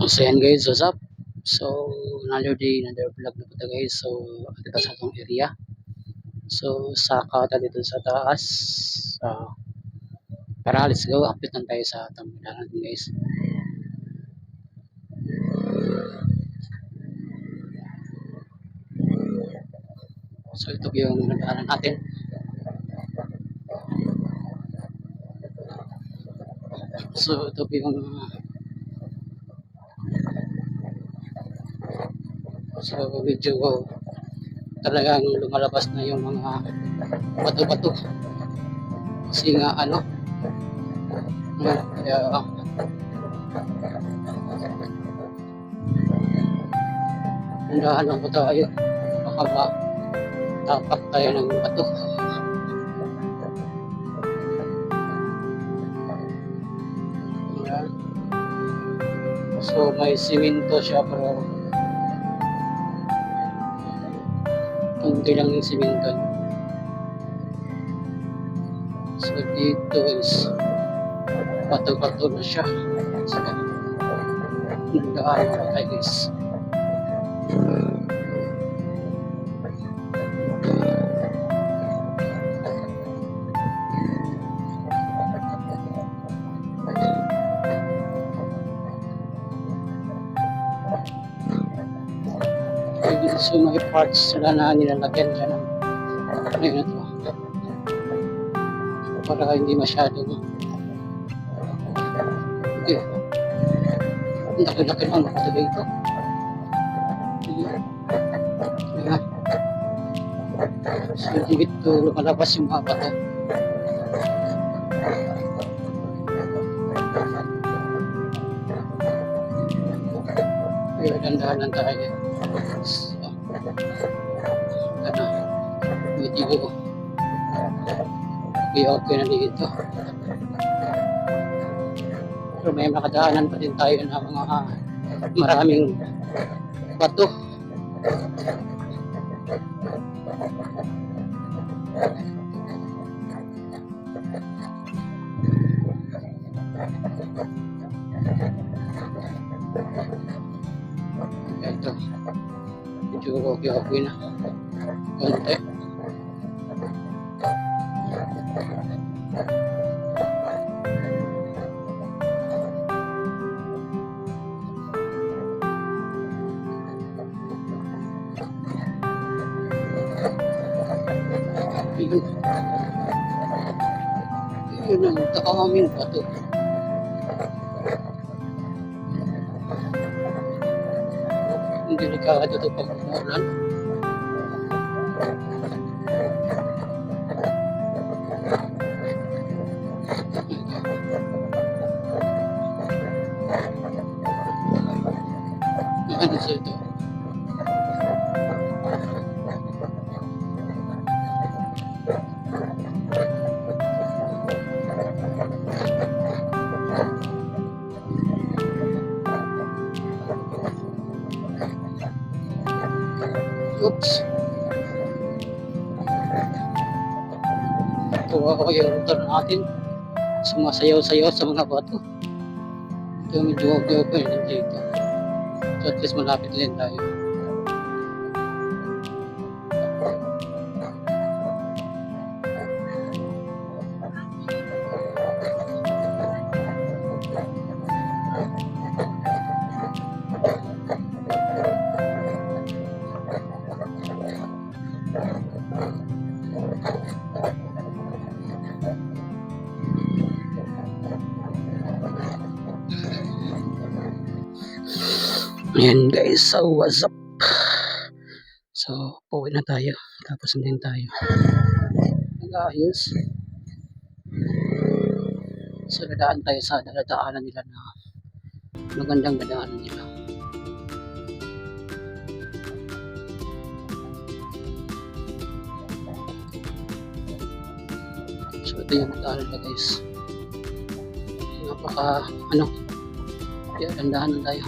So yan guys, what's up? So another day, another vlog na po ito guys. So dito sa itong area. So sa kata dito sa taas. Tara, let's go. Update lang tayo sa thumbnail natin guys. So ito yung nagdaanan natin. So ito yung video ko talagang lumalabas na yung mga bato-bato kasi nga kaya handahan lang po tayo baka tapak tayo ng bato. Ayan. So may simento siya pero kunti lang yung simento. So dito is bato-bato na siya. So nagdaan pa tayo guys. So may parts sila na nilalagyan dyan ng ano ito para hindi masyado okay. Ang laki-laki ng mga ito. Ayan. So dito lumalabas yung mga bato. Ayan, dandahan tayo. Video okay na dito pero may makadaanan pa din tayo ng mga maraming bato. Ito medyo okay na konti. Yun ang takaming bato. Hindi delikado ito pag umulan. Ano siya ito? Oops. Tuwa ko yung router natin. Sumasayaw-sayaw sa mga bato. Ito medyo okay na dito. So at least malapit din tayo. Ayan guys, so what's up? So pauwi na tayo, tapos din tayo nag-aayos. So dadaan tayo sa dadaanan nila na magandang dadaanan nila. So ito yung dadaanan nila guys. Napaka kaya dandahan tayo.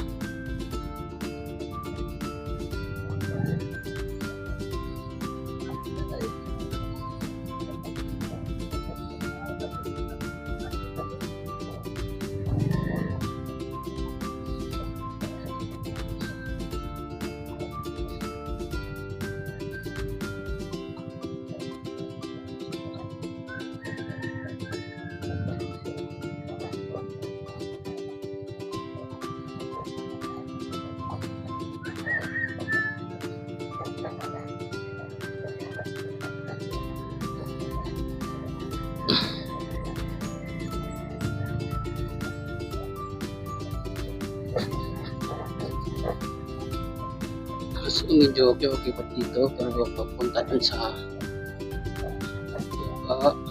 So, medyo okay pa dito, pero papunta dun sa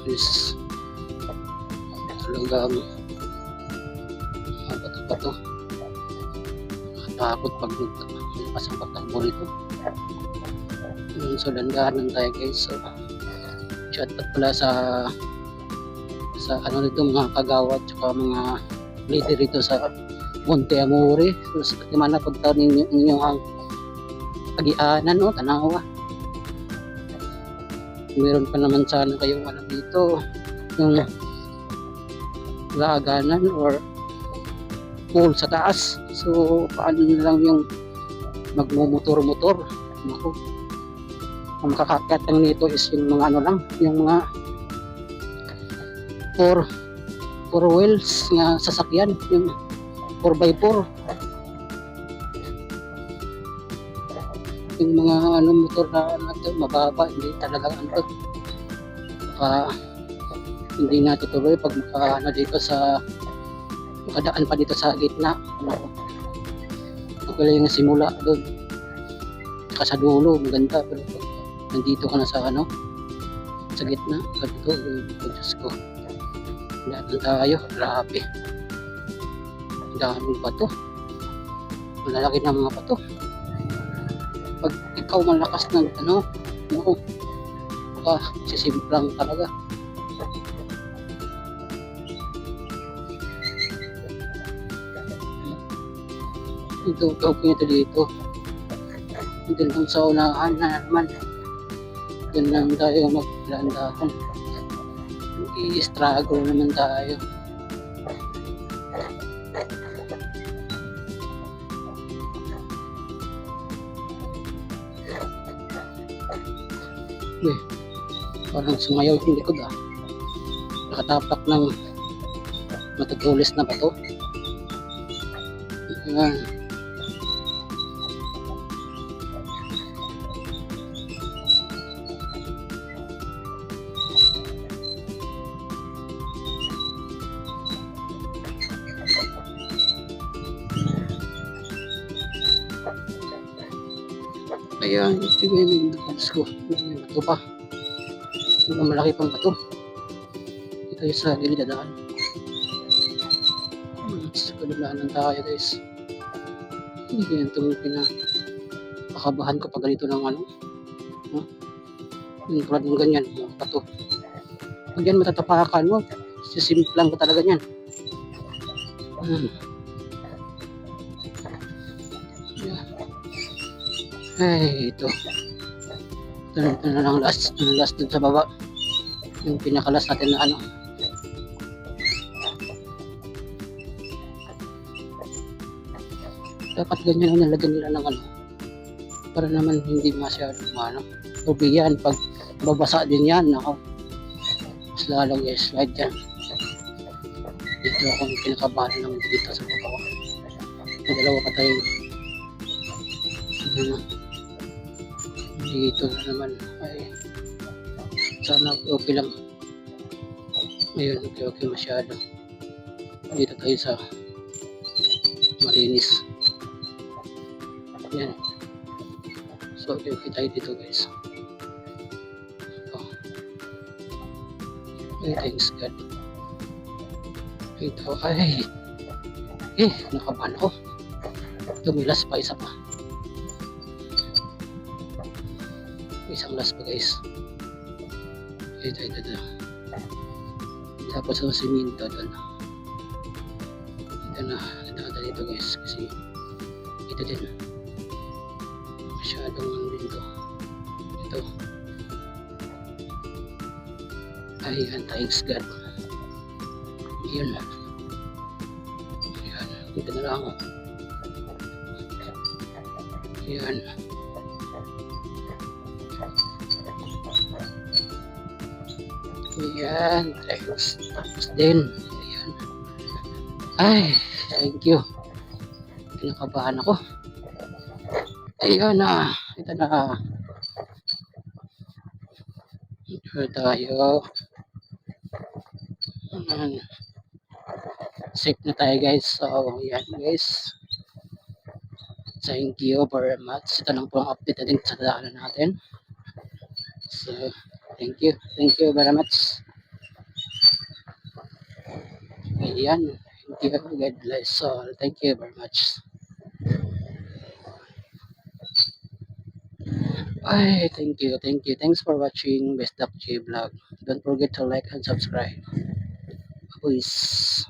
is talagang bato-bato. Nakatakot pag malakas ang pagtakbo nito. So, dandahan tayo guys. So, shout out pala sa ano nito, mga kagawad tsaka mga leader rito sa Monte Amore. So, sa mana pagtaon ninyo ang kagianan, no, tanawa. Meron pa naman sana kayong ano dito, yung laganan or pool sa taas. So, paano na lang yung magmumotor-motor? Naku, ang makakakyat lang nito is yung mga ano lang, yung mga 4 wheels nga sasakyan, yung 4x4, yung mga ano motor na mababa, hindi talagang ano, hindi natutuloy pag ano dito sa makadaan pa dito sa gitna. Wala yung simula doon saka sa dulo maganda, pero nandito ka na sa ano, sa gitna, sabi ko, Diyos ko, daan tayo, grabe, daming bato, malalaki na mga bato. Pag ikaw malakas ng ano, sisimplang talaga. Ito dito. Doon lang sa unahan na naman. Doon lang tayo maglandakan. I-struggle naman tayo. Parang sumayaw yung likod nakatapak ng matutulis na bato. Ayan. Ayan, ito yung ko. May bato pa. May malaki pang bato. Ito yung sa gilid na daan. Sa kalulanan tayo guys. Hindi yan itong pinakakabahan ko pag ganito ng ano. Yung tulad ng ganyan, mga bato. Pag yan matatapakan mo, sisimplang ko talaga yan. Ay, ito na lang last dun sa baba, yung pinakalas natin na ano. Dapat ganyan ang nalagyan nila ng ano, para naman hindi masyadong ano, tubig yan, pag babasa din yan, ako mas lalong i-slide yan. Dito akong pinakabahan ng dito sa baba. Ang dalawa pa tayo dito na naman. Ay, sana okay lang. Ayun, okay masyado. Dito tayo sa malinis. Yan. So okay tayo dito guys. Ay, thanks God. Ito ay nakabahan ako. Tumilas pa, isa pa. Isang last pa guys. Ito. Tapos ang siminto doon. Ito na dito guys, kasi ito din masyadong ano dito. Ito. Ayan, thanks God. Ayan. Ito na lang. Ayan. Ayan, tapos din. Ayan. Ay, thank you. Kinakabahan ako. Ayan na. Ito na. Ito tayo. Ayan. Safe na tayo guys. So, ayan guys. Thank you very much. Ito lang po ang update natin sa daanan natin. So, thank you. Thank you very much. Ayan. Thank you. God bless all. Thank you very much. Ay, thank you. Thank you. Thanks for watching Best J Vlog. Don't forget to like and subscribe. Peace.